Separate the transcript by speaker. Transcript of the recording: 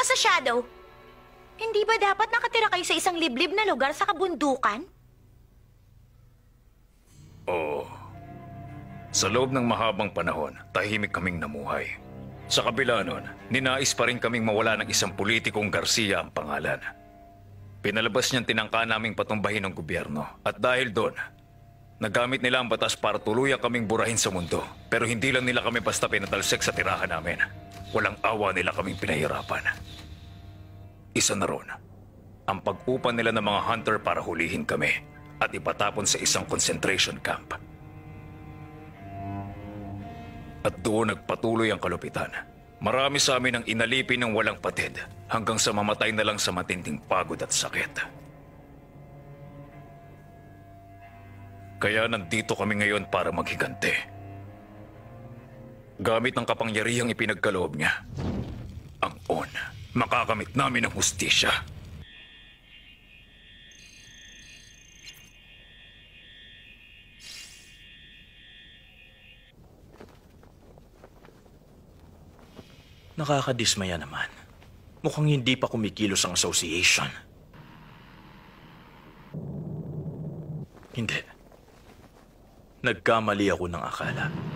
Speaker 1: ka sa Shadow? Hindi ba dapat nakatira kayo sa isang liblib na lugar sa kabundukan?
Speaker 2: Oo. Sa loob ng mahabang panahon, tahimik kaming namuhay. Sa kabila nun, ninais pa rin kaming mawala ng isang politikong Garcia ang pangalan. Pinalabas niyang tinangka naming patumbahin ng gobyerno. At dahil doon, nagamit nila ang batas para tuluyan kaming burahin sa mundo. Pero hindi lang nila kami basta pinatalsik sa tirahan namin. Walang awa nila kaming pinahirapan. Isa na ron, ang pag-upan nila ng mga hunter para hulihin kami at ipatapon sa isang concentration camp. At doon nagpatuloy ang kalupitan. Marami sa amin ang inalipin ng walang patid hanggang sa mamatay na lang sa matinding pagod at sakit. Kaya nandito kami ngayon para maghiganti. Gamit ang kapangyarihang ipinagkaloob niya, ang On, makakamit namin ang hustisya.
Speaker 3: Nakakadismaya naman. Mukhang hindi pa kumikilos ang association. Hindi. Nagkamali ako ng akala.